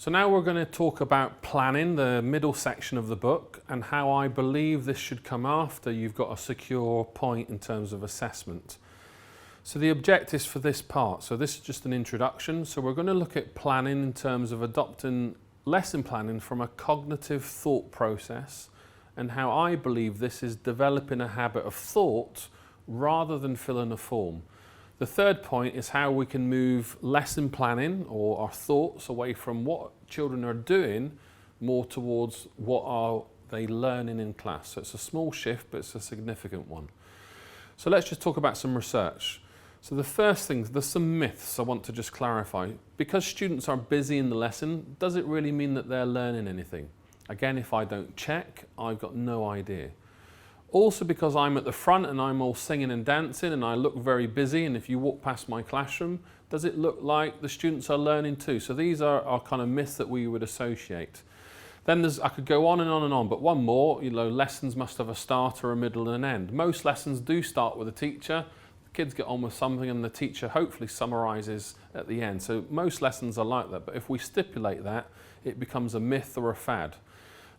So now we're going to talk about planning, the middle section of the book, and how I believe this should come after you've got a secure point in terms of assessment. So the objectives for this part, so this is just an introduction, so we're going to look at planning in terms of adopting lesson planning from a cognitive thought process, and how I believe this is developing a habit of thought rather than filling a form. The third point is how we can move lesson planning or our thoughts away from what children are doing more towards what are they learning in class. So it's a small shift, but it's a significant one. So let's just talk about some research. So the first thing, there's some myths I want to just clarify. Because students are busy in the lesson, does it really mean that they're learning anything? Again, if I don't check, I've got no idea. Also, because I'm at the front and I'm all singing and dancing and I look very busy, and if you walk past my classroom, does it look like the students are learning too? So these are kind of myths that we would associate. Then I could go on and on and on, but one more, lessons must have a start or a middle and an end. Most lessons do start with a teacher. The kids get on with something and the teacher hopefully summarises at the end. So most lessons are like that, but if we stipulate that, it becomes a myth or a fad.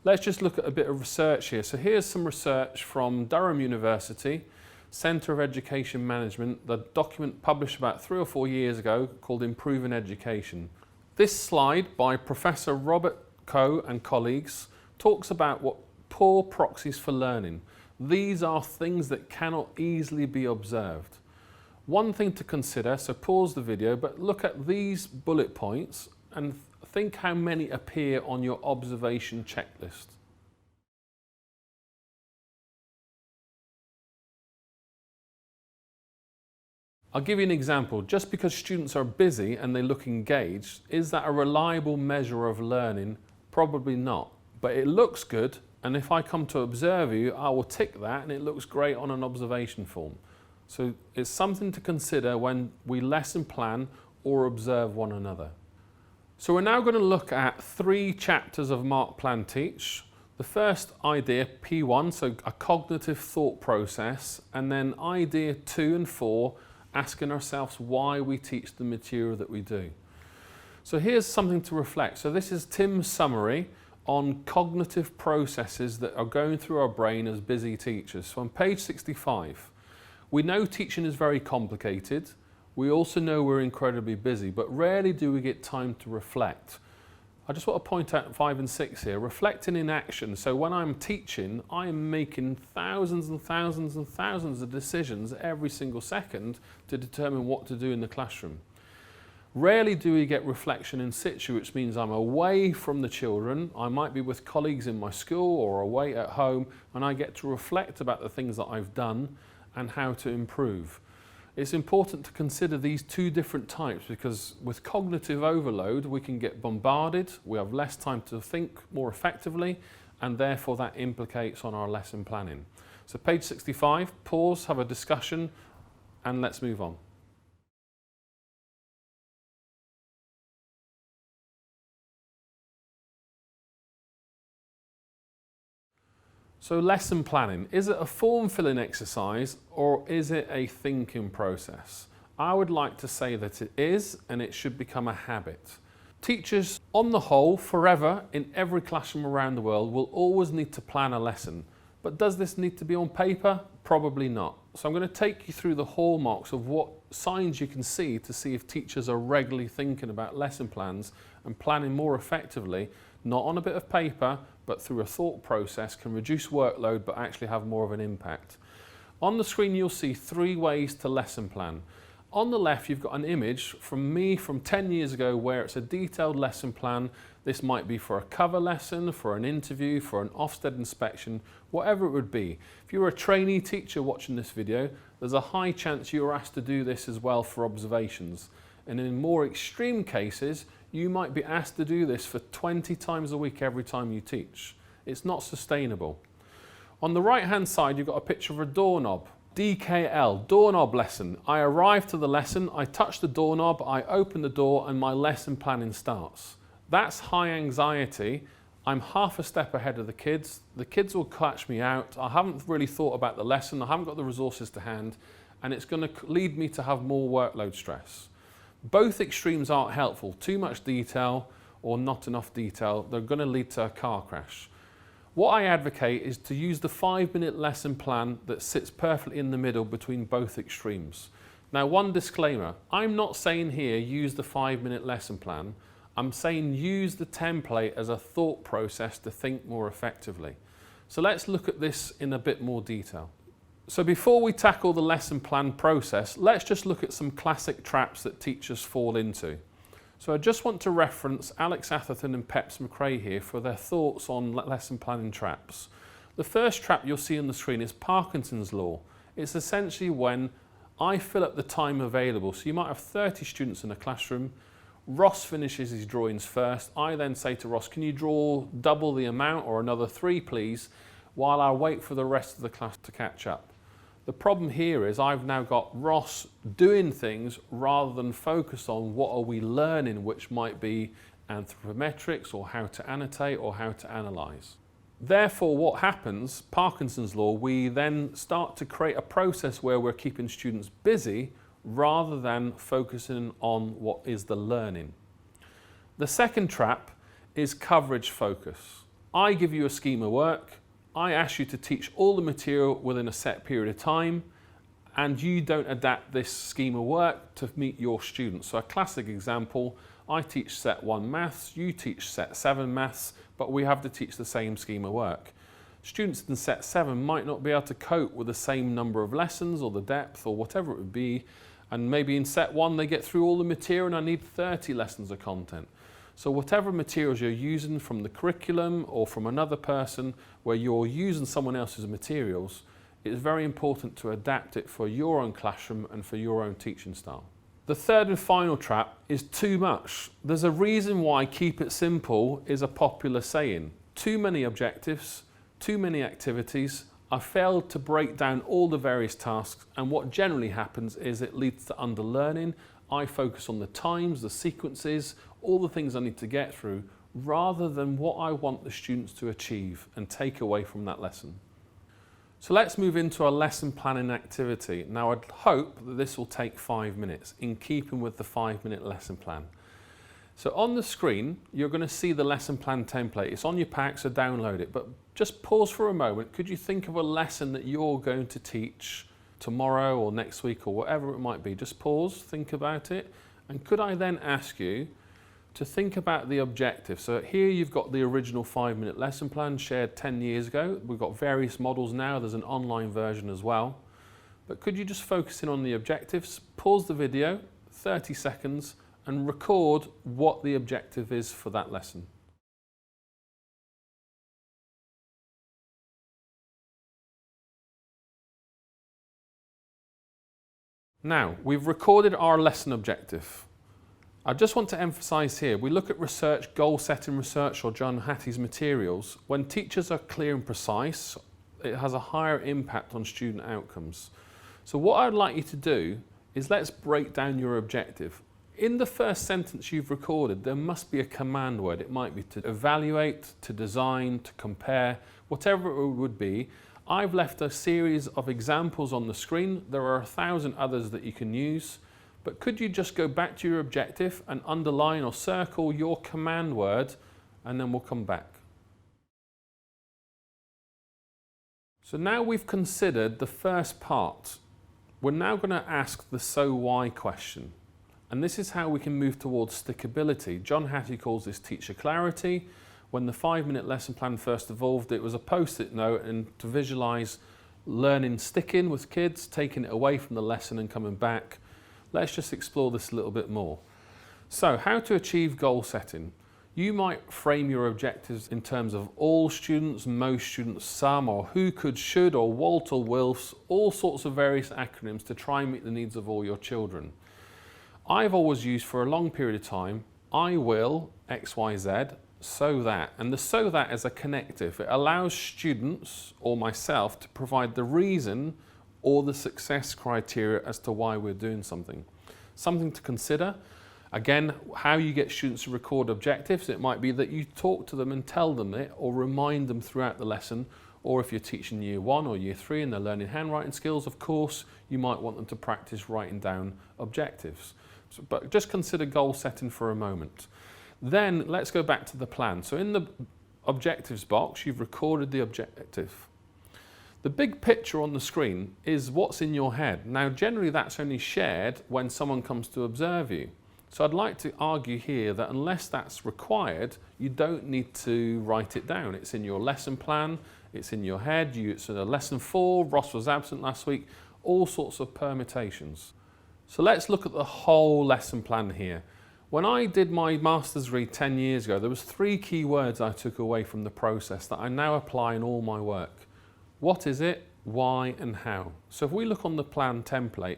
Let's just look at a bit of research here. So here's some research from Durham University, Centre of Education Management, the document published about 3 or 4 years ago called Improving Education. This slide by Professor Robert Coe and colleagues talks about what poor proxies for learning. These are things that cannot easily be observed. One thing to consider, so pause the video, but look at these bullet points and think how many appear on your observation checklist. I'll give you an example. Just because students are busy and they look engaged, is that a reliable measure of learning? Probably not. But it looks good, and if I come to observe you, I will tick that and it looks great on an observation form. So it's something to consider when we lesson plan or observe one another. So we're now going to look at 3 chapters of Mark Plan Teach. The first idea, P1, so a cognitive thought process, and then idea 2 and 4, asking ourselves why we teach the material that we do. So here's something to reflect. So this is Tim's summary on cognitive processes that are going through our brain as busy teachers. So on page 65, we know teaching is very complicated. We also know we're incredibly busy, but rarely do we get time to reflect. I just want to point out 5 and 6 here, reflecting in action. So when I'm teaching, I am making thousands and thousands and thousands of decisions every single second to determine what to do in the classroom. Rarely do we get reflection in situ, which means I'm away from the children. I might be with colleagues in my school or away at home, and I get to reflect about the things that I've done and how to improve. It's important to consider these 2 different types, because with cognitive overload we can get bombarded, we have less time to think more effectively, and therefore that implicates on our lesson planning. So page 65, pause, have a discussion, and let's move on. So lesson planning, is it a form filling exercise or is it a thinking process? I would like to say that it is, and it should become a habit. Teachers, on the whole, forever, in every classroom around the world, will always need to plan a lesson. But does this need to be on paper? Probably not. So I'm going to take you through the hallmarks of what signs you can see to see if teachers are regularly thinking about lesson plans and planning more effectively, not on a bit of paper, but through a thought process, can reduce workload but actually have more of an impact. On the screen you'll see 3 ways to lesson plan. On the left you've got an image from me from 10 years ago where it's a detailed lesson plan. This might be for a cover lesson, for an interview, for an Ofsted inspection, whatever it would be. If you're a trainee teacher watching this video, there's a high chance you're asked to do this as well for observations. And in more extreme cases, you might be asked to do this for 20 times a week every time you teach. It's not sustainable. On the right hand side you've got a picture of a doorknob. DKL, doorknob lesson. I arrive to the lesson, I touch the doorknob, I open the door and my lesson planning starts. That's high anxiety. I'm half a step ahead of the kids will catch me out, I haven't really thought about the lesson, I haven't got the resources to hand, and it's going to lead me to have more workload stress. Both extremes aren't helpful, too much detail or not enough detail, they're going to lead to a car crash. What I advocate is to use the 5-minute lesson plan that sits perfectly in the middle between both extremes. Now, one disclaimer, I'm not saying here use the 5-minute lesson plan. I'm saying use the template as a thought process to think more effectively. So let's look at this in a bit more detail. So before we tackle the lesson plan process, let's just look at some classic traps that teachers fall into. So I just want to reference Alex Atherton and Peps McRae here for their thoughts on lesson planning traps. The first trap you'll see on the screen is Parkinson's law. It's essentially when I fill up the time available. So you might have 30 students in a classroom. Ross finishes his drawings first. I then say to Ross, can you draw double the amount or another 3 please, while I wait for the rest of the class to catch up. The problem here is I've now got Ross doing things rather than focus on what are we learning, which might be anthropometrics or how to annotate or how to analyse. Therefore, what happens, Parkinson's law, we then start to create a process where we're keeping students busy rather than focusing on what is the learning. The second trap is coverage focus. I give you a scheme of work, I ask you to teach all the material within a set period of time, and you don't adapt this scheme of work to meet your students. So a classic example, I teach set 1 maths, you teach set 7 maths, but we have to teach the same scheme of work. Students in set 7 might not be able to cope with the same number of lessons or the depth or whatever it would be, and maybe in set 1 they get through all the material and I need 30 lessons of content. So whatever materials you're using from the curriculum or from another person where you're using someone else's materials, it's very important to adapt it for your own classroom and for your own teaching style. The third and final trap is too much. There's a reason why keep it simple is a popular saying. Too many objectives, too many activities. I failed to break down all the various tasks, and what generally happens is it leads to underlearning. I focus on the times, the sequences, all the things I need to get through, rather than what I want the students to achieve and take away from that lesson. So let's move into a lesson planning activity. Now I'd hope that this will take 5 minutes in keeping with the 5-minute lesson plan. So on the screen, you're going to see the lesson plan template. It's on your pack, so download it. But just pause for a moment. Could you think of a lesson that you're going to teach tomorrow or next week or whatever it might be? Just pause, think about it. And could I then ask you to think about the objective? So here you've got the original 5-minute lesson plan shared 10 years ago. We've got various models now. There's an online version as well. But could you just focus in on the objectives, pause the video, 30 seconds, and record what the objective is for that lesson. Now, we've recorded our lesson objective. I just want to emphasise here, we look at research, goal-setting research or John Hattie's materials. When teachers are clear and precise, it has a higher impact on student outcomes. So what I'd like you to do is let's break down your objective. In the first sentence you've recorded, there must be a command word. It might be to evaluate, to design, to compare, whatever it would be. I've left a series of examples on the screen. There are 1,000 others that you can use. But could you just go back to your objective and underline or circle your command word, and then we'll come back. So now we've considered the first part. We're now going to ask the so why question. And this is how we can move towards stickability. John Hattie calls this teacher clarity. When the 5-minute lesson plan first evolved, it was a post-it note and to visualise learning sticking with kids, taking it away from the lesson and coming back. Let's just explore this a little bit more. So, how to achieve goal setting. You might frame your objectives in terms of all students, most students, some, or who could, should, or Walt or Wilfs, all sorts of various acronyms to try and meet the needs of all your children. I've always used for a long period of time, I will, X, Y, Z, so that. And the so that is a connective. It allows students or myself to provide the reason or the success criteria as to why we're doing something. Something to consider. Again, how you get students to record objectives. It might be that you talk to them and tell them it or remind them throughout the lesson. Or if you're teaching year 1 or year 3 and they're learning handwriting skills, of course, you might want them to practice writing down objectives. But just consider goal setting for a moment. Then let's go back to the plan. So in the objectives box, you've recorded the objective. The big picture on the screen is what's in your head. Now, generally that's only shared when someone comes to observe you. So I'd like to argue here that unless that's required, you don't need to write it down. It's in your lesson plan, it's in your head, it's in a lesson 4, Ross was absent last week, all sorts of permutations. So let's look at the whole lesson plan here. When I did my master's degree 10 years ago, there was 3 key words I took away from the process that I now apply in all my work. What is it, why, and how? So if we look on the plan template,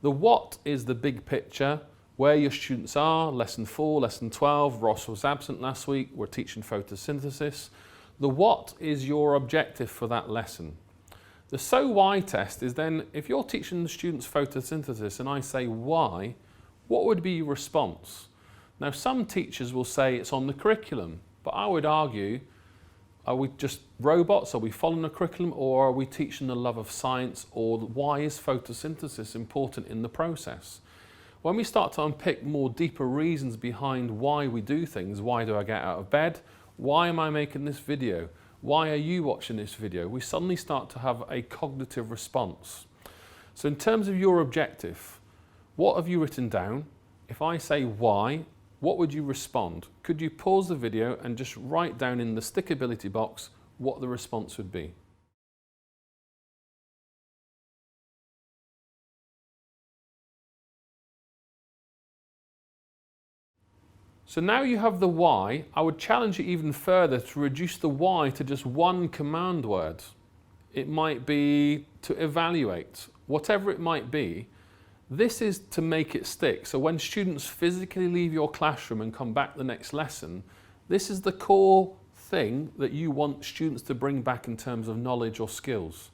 the what is the big picture, where your students are, lesson 4, lesson 12, Ross was absent last week, we're teaching photosynthesis. The what is your objective for that lesson. The so why test is then, if you're teaching the students photosynthesis and I say why, what would be your response? Now, some teachers will say it's on the curriculum, but I would argue, are we just robots? Are we following the curriculum, or are we teaching the love of science, or why is photosynthesis important in the process? When we start to unpick more deeper reasons behind why we do things, why do I get out of bed? Why am I making this video? Why are you watching this video? We suddenly start to have a cognitive response. So in terms of your objective, what have you written down? If I say why, what would you respond? Could you pause the video and just write down in the stickability box what the response would be? So now you have the why. I would challenge you even further to reduce the why to just one command word. It might be to evaluate, whatever it might be. This is to make it stick. So when students physically leave your classroom and come back the next lesson, this is the core thing that you want students to bring back in terms of knowledge or skills.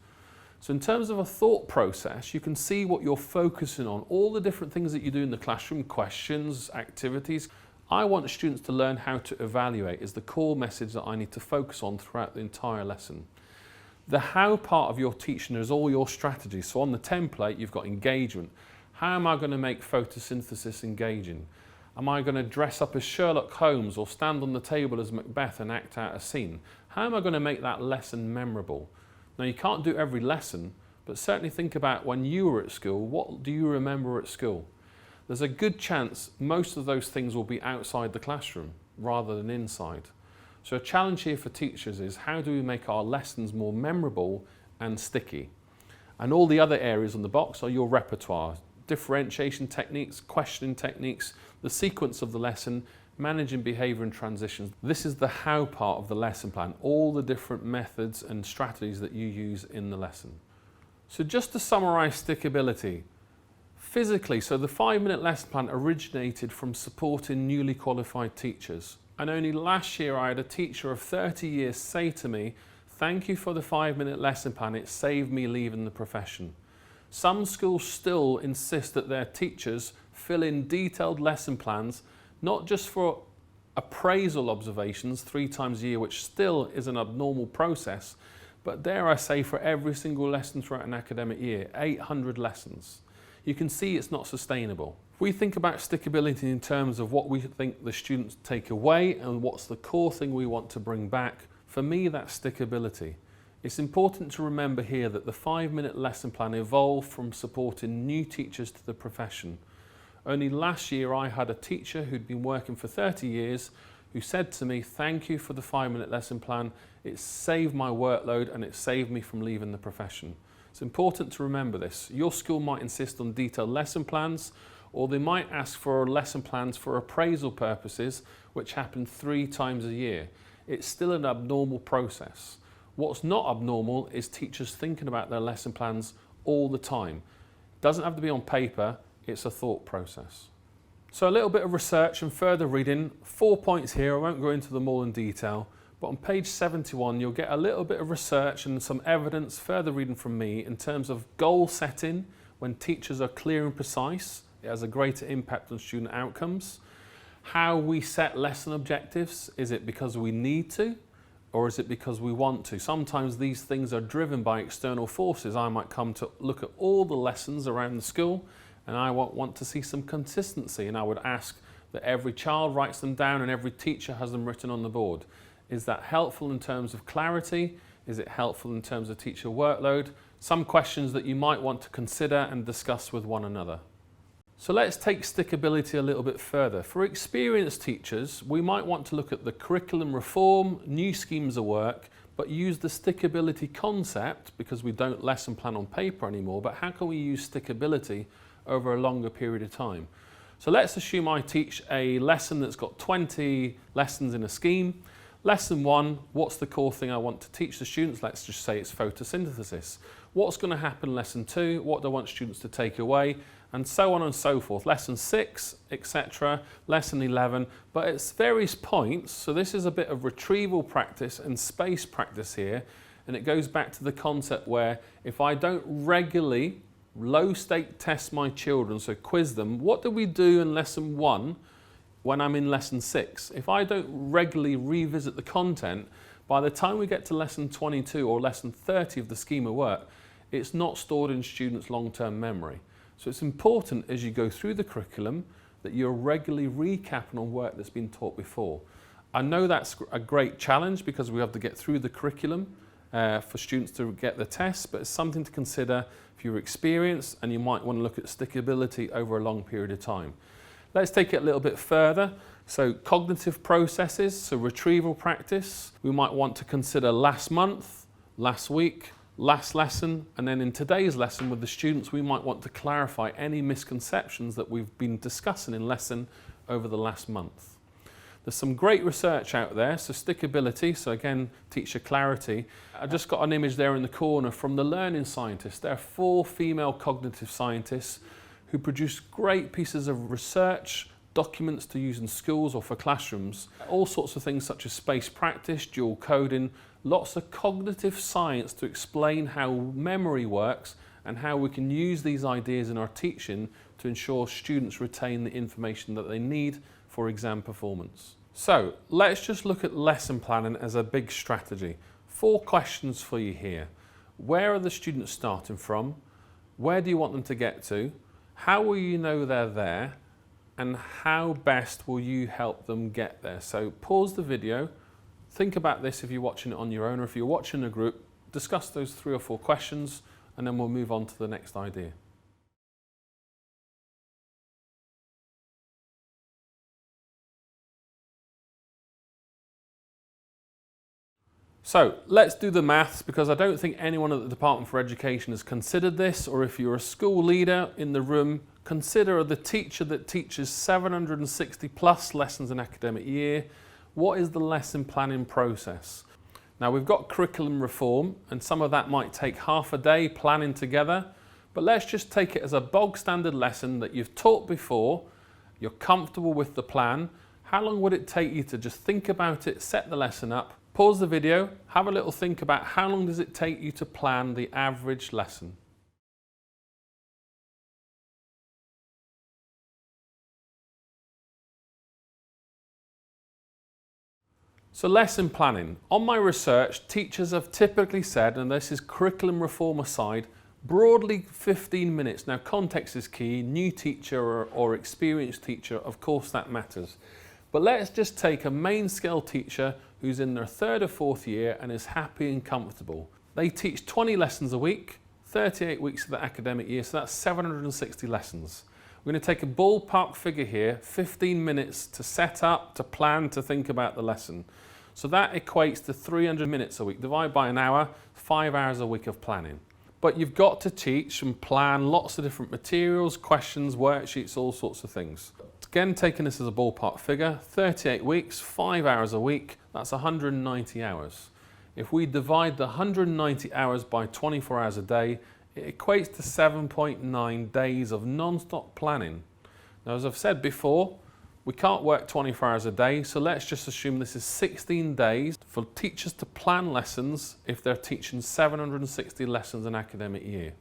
So in terms of a thought process, you can see what you're focusing on, all the different things that you do in the classroom, questions, activities. I want students to learn how to evaluate is the core message that I need to focus on throughout the entire lesson. The how part of your teaching is all your strategies. So on the template, you've got engagement. How am I going to make photosynthesis engaging? Am I going to dress up as Sherlock Holmes or stand on the table as Macbeth and act out a scene? How am I going to make that lesson memorable? Now, you can't do every lesson, but certainly think about when you were at school, what do you remember at school? There's a good chance most of those things will be outside the classroom rather than inside. So a challenge here for teachers is how do we make our lessons more memorable and sticky? And all the other areas on the box are your repertoire. Differentiation techniques, questioning techniques, the sequence of the lesson, managing behaviour and transitions. This is the how part of the lesson plan, all the different methods and strategies that you use in the lesson. So just to summarise stickability, physically, so the 5-minute lesson plan originated from supporting newly qualified teachers. And only last year I had a teacher of 30 years say to me, "Thank you for the 5-minute lesson plan, it saved me leaving the profession." Some schools still insist that their teachers fill in detailed lesson plans, not just for appraisal observations 3 times a year, which still is an abnormal process, but dare I say for every single lesson throughout an academic year, 800 lessons. You can see it's not sustainable. If we think about stickability in terms of what we think the students take away and what's the core thing we want to bring back, for me that's stickability. It's important to remember here that the 5-minute lesson plan evolved from supporting new teachers to the profession. Only last year I had a teacher who'd been working for 30 years who said to me, "Thank you for the 5-minute lesson plan, it saved my workload and it saved me from leaving the profession." It's important to remember this. Your school might insist on detailed lesson plans, or they might ask for lesson plans for appraisal purposes, which happen 3 times a year. It's still an abnormal process. What's not abnormal is teachers thinking about their lesson plans all the time. It doesn't have to be on paper, it's a thought process. So a little bit of research and further reading, 4 points here, I won't go into them all in detail, but on page 71 you'll get a little bit of research and some evidence, further reading from me, in terms of goal setting. When teachers are clear and precise, it has a greater impact on student outcomes. How we set lesson objectives, is it because we need to? Or is it because we want to? Sometimes these things are driven by external forces. I might come to look at all the lessons around the school and I want to see some consistency, and I would ask that every child writes them down and every teacher has them written on the board? Is that helpful in terms of clarity? Is it helpful in terms of teacher workload? Some questions that you might want to consider and discuss with one another. So let's take stickability a little bit further. For experienced teachers, we might want to look at the curriculum reform, new schemes of work, but use the stickability concept, because we don't lesson plan on paper anymore, but how can we use stickability over a longer period of time? So let's assume I teach a lesson that's got 20 lessons in a scheme. Lesson 1, what's the core thing I want to teach the students? Let's just say it's photosynthesis. What's going to happen in lesson 2? What do I want students to take away? And so on and so forth. Lesson 6, etc. Lesson 11. But at various points, so this is a bit of retrieval practice and space practice here, and it goes back to the concept where if I don't regularly low stake test my children, so quiz them, what do we do in lesson 1 when I'm in lesson 6? If I don't regularly revisit the content, by the time we get to lesson 22 or lesson 30 of the scheme of work, it's not stored in students' long-term memory. So it's important as you go through the curriculum that you're regularly recapping on work that's been taught before. I know that's a great challenge because we have to get through the curriculum for students to get the tests, but it's something to consider if you're experienced and you might want to look at stickability over a long period of time. Let's take it a little bit further. So cognitive processes, so retrieval practice, we might want to consider last month, last week, last lesson, and then in today's lesson with the students we might want to clarify any misconceptions that we've been discussing in lesson over the last month. There's some great research out there, so stickability, so again, teacher clarity. I just got an image there in the corner from the learning scientists. There are 4 female cognitive scientists who produce great pieces of research, documents to use in schools or for classrooms. All sorts of things such as space practice, dual coding, lots of cognitive science to explain how memory works and how we can use these ideas in our teaching to ensure students retain the information that they need for exam performance. So let's just look at lesson planning as a big strategy. 4 questions for you here. Where are the students starting from? Where do you want them to get to? How will you know they're there? And how best will you help them get there? So pause the video, think about this if you're watching it on your own, or if you're watching a group, discuss those 3 or 4 questions, and then we'll move on to the next idea. So let's do the maths, because I don't think anyone at the Department for Education has considered this, or if you're a school leader in the room, consider the teacher that teaches 760 plus lessons an academic year. What is the lesson planning process? Now we've got curriculum reform, and some of that might take half a day planning together, but let's just take it as a bog standard lesson that you've taught before, you're comfortable with the plan. How long would it take you to just think about it, set the lesson up, pause the video, have a little think about how long does it take you to plan the average lesson? So lesson planning. On my research, teachers have typically said, and this is curriculum reform aside, broadly 15 minutes. Now context is key, new teacher or experienced teacher, of course that matters. But let's just take a main scale teacher who's in their 3rd or 4th year and is happy and comfortable. They teach 20 lessons a week, 38 weeks of the academic year, so that's 760 lessons. We're going to take a ballpark figure here, 15 minutes to set up, to plan, to think about the lesson. So that equates to 300 minutes a week. Divide by an hour, 5 hours a week of planning. But you've got to teach and plan lots of different materials, questions, worksheets, all sorts of things. Again, taking this as a ballpark figure, 38 weeks, 5 hours a week, that's 190 hours. If we divide the 190 hours by 24 hours a day, it equates to 7.9 days of non-stop planning. Now, as I've said before, we can't work 24 hours a day, so let's just assume this is 16 days for teachers to plan lessons if they're teaching 760 lessons an academic year.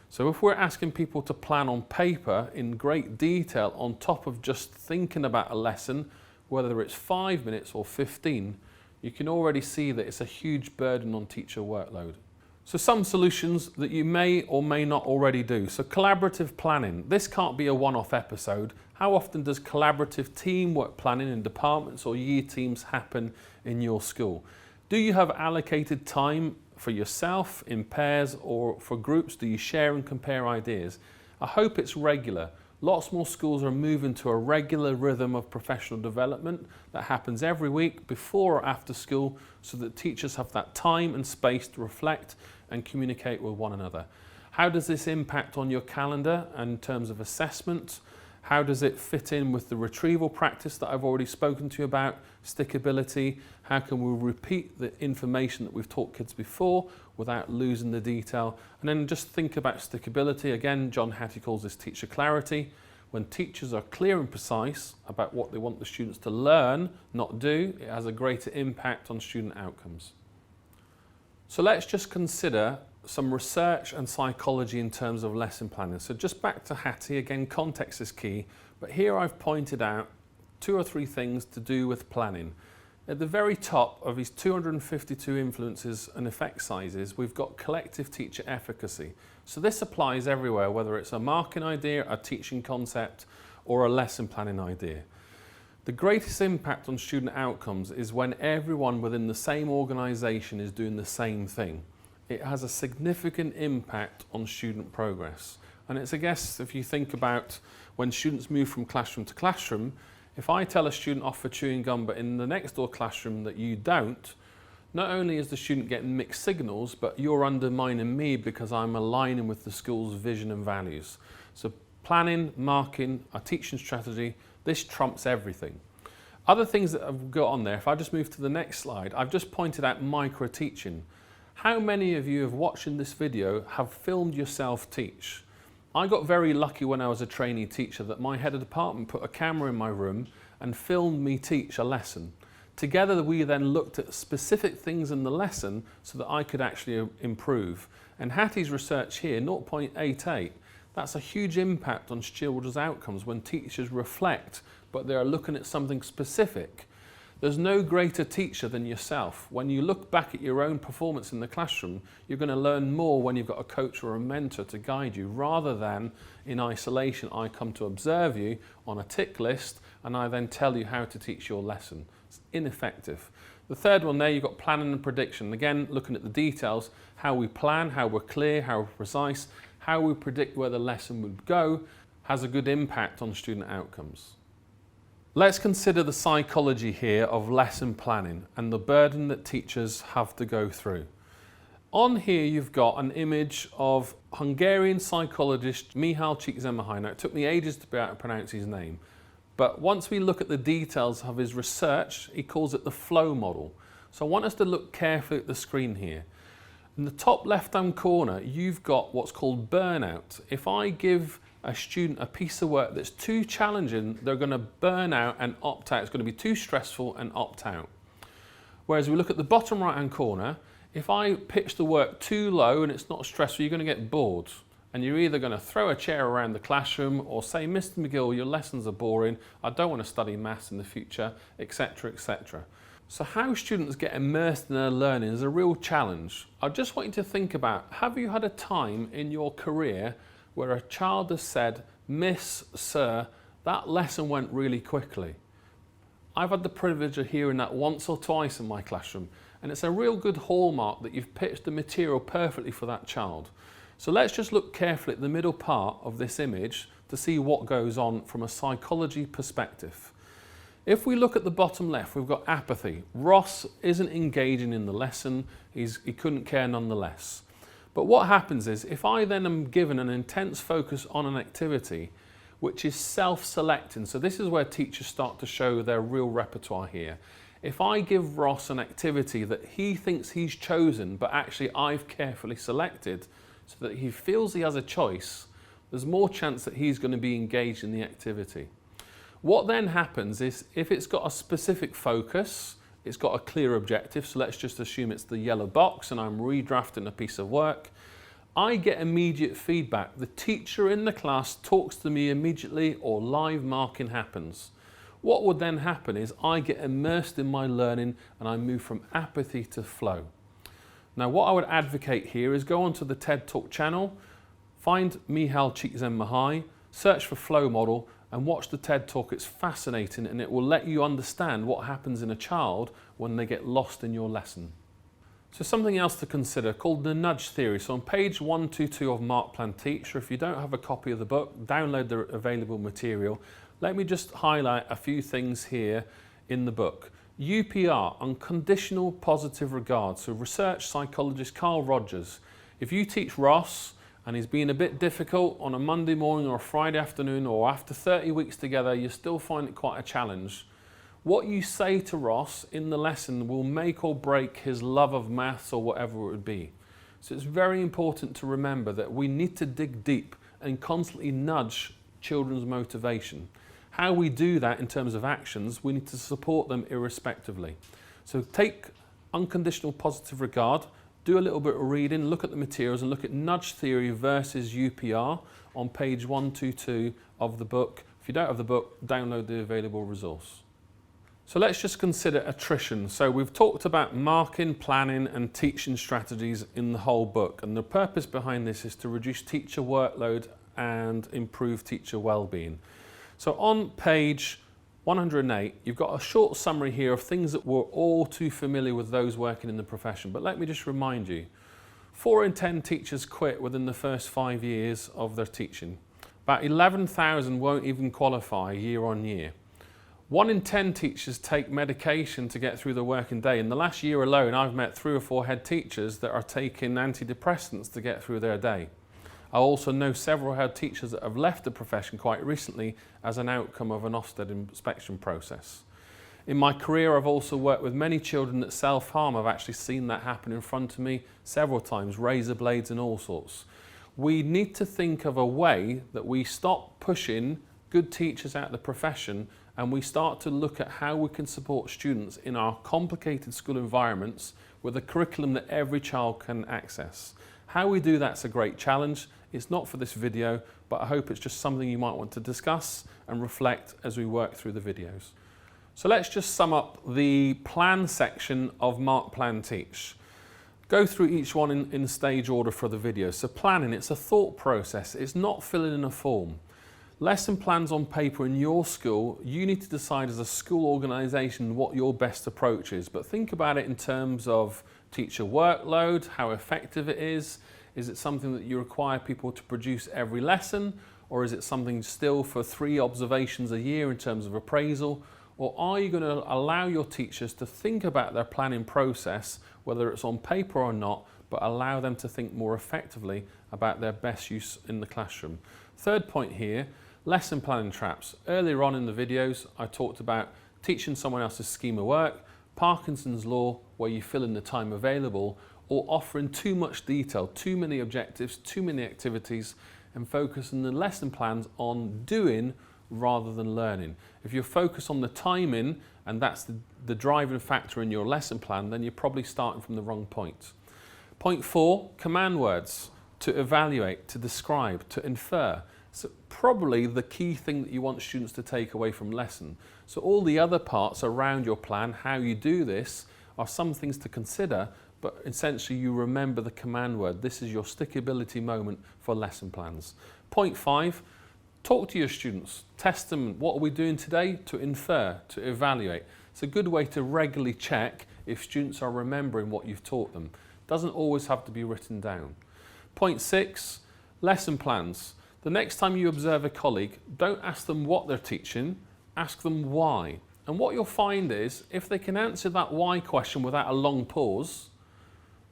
So if we're asking people to plan on paper in great detail on top of just thinking about a lesson, whether it's 5 minutes or 15, you can already see that it's a huge burden on teacher workload. So some solutions that you may or may not already do. So collaborative planning. This can't be a one-off episode. How often does collaborative teamwork planning in departments or year teams happen in your school? Do you have allocated time for yourself in pairs or for groups? Do you share and compare ideas? I hope it's regular. Lots more schools are moving to a regular rhythm of professional development that happens every week before or after school, so that teachers have that time and space to reflect and communicate with one another. How does this impact on your calendar in terms of assessment? How does it fit in with the retrieval practice that I've already spoken to you about, stickability? How can we repeat the information that we've taught kids before without losing the detail? And then just think about stickability. Again, John Hattie calls this teacher clarity. When teachers are clear and precise about what they want the students to learn, not do, it has a greater impact on student outcomes. So let's just consider some research and psychology in terms of lesson planning. So just back to Hattie, again, context is key, but here I've pointed out 2 or 3 things to do with planning. At the very top of his 252 influences and effect sizes, we've got collective teacher efficacy. So this applies everywhere, whether it's a marking idea, a teaching concept, or a lesson planning idea. The greatest impact on student outcomes is when everyone within the same organisation is doing the same thing. It has a significant impact on student progress. And it's, I guess, if you think about when students move from classroom to classroom, if I tell a student off for chewing gum, but in the next door classroom that you don't, not only is the student getting mixed signals, but you're undermining me because I'm aligning with the school's vision and values. So planning, marking, a teaching strategy, this trumps everything. Other things that I've got on there, if I just move to the next slide, I've just pointed out micro teaching. How many of you have watching this video have filmed yourself teach? I got very lucky when I was a trainee teacher that my head of department put a camera in my room and filmed me teach a lesson. Together we then looked at specific things in the lesson so that I could actually improve. And Hattie's research here, 0.88, that's a huge impact on children's outcomes when teachers reflect, but they are looking at something specific. There's no greater teacher than yourself. When you look back at your own performance in the classroom, you're going to learn more when you've got a coach or a mentor to guide you, rather than in isolation. I come to observe you on a tick list and I then tell you how to teach your lesson. It's ineffective. The third one there, you've got planning and prediction. Again, looking at the details, how we plan, how we're clear, how we're precise, how we predict where the lesson would go, has a good impact on student outcomes. Let's consider the psychology here of lesson planning and the burden that teachers have to go through. On here you've got an image of Hungarian psychologist Mihaly Csikszentmihalyi. Now, it took me ages to be able to pronounce his name, but once we look at the details of his research, he calls it the flow model. So I want us to look carefully at the screen here. In the top left-hand corner, you've got what's called burnout. If I give a student a piece of work that's too challenging, they're going to burn out and opt out. It's going to be too stressful and opt out. Whereas we look at the bottom right-hand corner, if I pitch the work too low and it's not stressful, you're going to get bored. And you're either going to throw a chair around the classroom or say, Mr. McGill, your lessons are boring, I don't want to study maths in the future, etc., etc. So how students get immersed in their learning is a real challenge. I just want you to think about, have you had a time in your career where a child has said, Miss, Sir, that lesson went really quickly? I've had the privilege of hearing that once or twice in my classroom, and it's a real good hallmark that you've pitched the material perfectly for that child. So let's just look carefully at the middle part of this image to see what goes on from a psychology perspective. If we look at the bottom left, we've got apathy. Ross isn't engaging in the lesson, he couldn't care nonetheless. But what happens is, if I then am given an intense focus on an activity, which is self-selecting, so this is where teachers start to show their real repertoire here. If I give Ross an activity that he thinks he's chosen, but actually I've carefully selected, so that he feels he has a choice, there's more chance that he's going to be engaged in the activity. What then happens is, if it's got a specific focus, it's got a clear objective, so let's just assume it's the yellow box and I'm redrafting a piece of work, I get immediate feedback. The teacher in the class talks to me immediately, or live marking happens. What would then happen is I get immersed in my learning and I move from apathy to flow. Now what I would advocate here is go onto the TED Talk channel, find Michal Csikszentmihalyi, search for flow model and watch the TED Talk. It's fascinating and it will let you understand what happens in a child when they get lost in your lesson. So something else to consider called the nudge theory. So on page 122 of Mark Plan Teach, or if you don't have a copy of the book, download the available material. Let me just highlight a few things here in the book. UPR, unconditional positive regard. So research psychologist Carl Rogers. If you teach Ross and he's being a bit difficult on a Monday morning or a Friday afternoon, or after 30 weeks together, you still find it quite a challenge. What you say to Ross in the lesson will make or break his love of maths or whatever it would be. So it's very important to remember that we need to dig deep and constantly nudge children's motivation. How we do that in terms of actions, we need to support them irrespectively. So take unconditional positive regard, do a little bit of reading, look at the materials and look at nudge theory versus UPR on page 122 of the book. If you don't have the book, download the available resource. So let's just consider attrition. So we've talked about marking, planning and teaching strategies in the whole book, and the purpose behind this is to reduce teacher workload and improve teacher well-being. So on page 108, you've got a short summary here of things that we're all too familiar with those working in the profession, but let me just remind you, 4 in 10 teachers quit within the first 5 years of their teaching. About 11,000 won't even qualify year on year. 1 in 10 teachers take medication to get through the working day. In the last year alone, I've met 3 or 4 head teachers that are taking antidepressants to get through their day. I also know several head teachers that have left the profession quite recently as an outcome of an Ofsted inspection process. In my career, I've also worked with many children that self-harm. I've actually seen that happen in front of me several times, razor blades and all sorts. We need to think of a way that we stop pushing good teachers out of the profession and we start to look at how we can support students in our complicated school environments with a curriculum that every child can access. How we do that's a great challenge. It's not for this video, but I hope it's just something you might want to discuss and reflect as we work through the videos. So let's just sum up the plan section of Mark Plan Teach. Go through each one in stage order for the video. So planning, it's a thought process. It's not filling in a form. Lesson plans on paper in your school, you need to decide as a school organisation what your best approach is, but think about it in terms of teacher workload, how effective it is. Is it something that you require people to produce every lesson, or is it something still for 3 observations a year in terms of appraisal? Or are you going to allow your teachers to think about their planning process, whether it's on paper or not, but allow them to think more effectively about their best use in the classroom? Third point here, lesson planning traps. Earlier on in the videos, I talked about teaching someone else's scheme of work, Parkinson's law, where you fill in the time available, or offering too much detail, too many objectives, too many activities, and focusing the lesson plans on doing rather than learning. If you're focused on the timing, and that's the driving factor in your lesson plan, then you're probably starting from the wrong point. Point 4, command words. To evaluate, to describe, to infer. So probably the key thing that you want students to take away from lesson. So all the other parts around your plan, how you do this, are some things to consider, but essentially you remember the command word. This is your stickability moment for lesson plans. Point 5, talk to your students, test them. What are we doing today? To infer, to evaluate. It's a good way to regularly check if students are remembering what you've taught them. Doesn't always have to be written down. Point 6, lesson plans. The next time you observe a colleague, don't ask them what they're teaching, ask them why. And what you'll find is, if they can answer that why question without a long pause,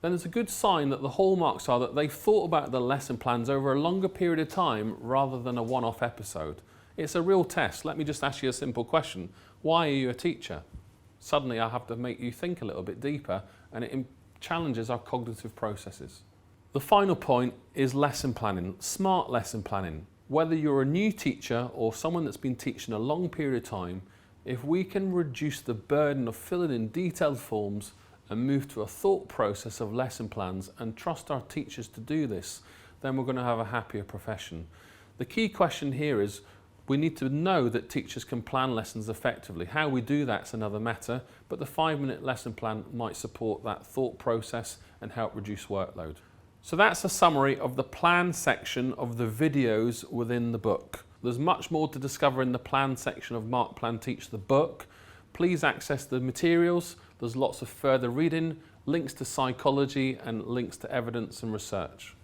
then it's a good sign that the hallmarks are that they've thought about the lesson plans over a longer period of time rather than a one-off episode. It's a real test. Let me just ask you a simple question. Why are you a teacher? Suddenly I have to make you think a little bit deeper, and it challenges our cognitive processes. The final point is lesson planning, smart lesson planning. Whether you're a new teacher or someone that's been teaching a long period of time, if we can reduce the burden of filling in detailed forms and move to a thought process of lesson plans and trust our teachers to do this, then we're going to have a happier profession. The key question here is, We need to know that teachers can plan lessons effectively. How we do that's another matter, but the 5-minute lesson plan might support that thought process and help reduce workload. So that's a summary of the plan section of the videos within the book. There's much more to discover in the plan section of Mark Plan Teach the book. Please access the materials. There's lots of further reading, links to psychology and links to evidence and research.